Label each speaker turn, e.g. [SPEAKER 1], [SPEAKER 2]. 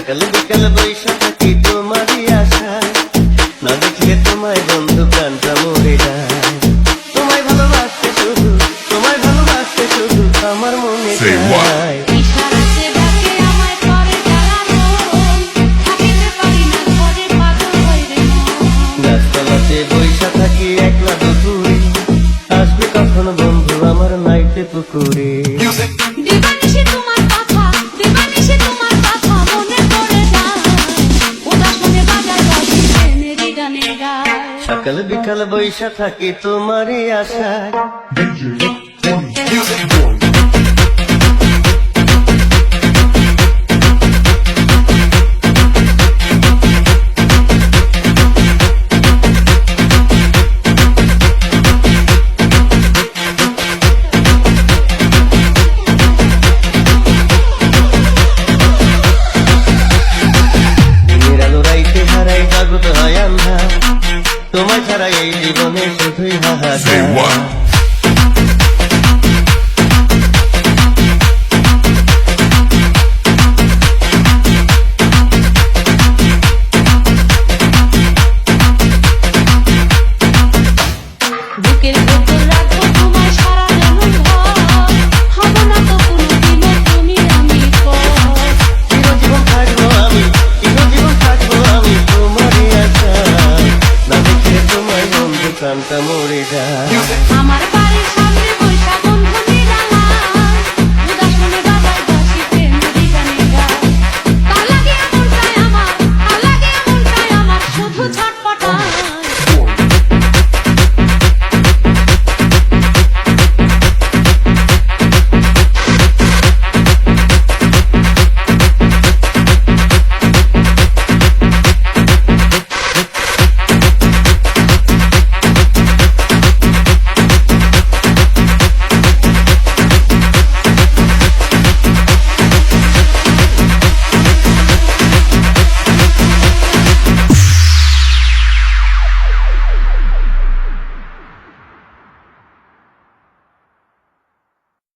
[SPEAKER 1] সকাল বিকাল বৈশা থাকি তোমারই আশায়, না দেখলে তোমায় বন্ধু প্রাণটা মরে যায়। তোমায় ভালোবাসতে শুধু, তোমায় ভালোবাসতে শুধু আমার মনে চায়।
[SPEAKER 2] ইশারাতে ডাকে আমায় করে জ্বালানো, থাকিতে পারি না ঘরে পাগল হইরে মন।
[SPEAKER 1] গাছতলাতে বৈশা থাকি একলা দুপুরে, আসবে কখন বন্ধু আমার নাইতে পুকুরে।
[SPEAKER 2] দিবানিশি তোমার কথা, দিবানিশি তোমার কথা মনে পড়ে যায়, উদাস মনে বাজায় বাঁশি প্রেমেরই গানে গায়।
[SPEAKER 1] সকাল বিকাল বৈশা থাকি তোমারই আশায়।
[SPEAKER 3] Music.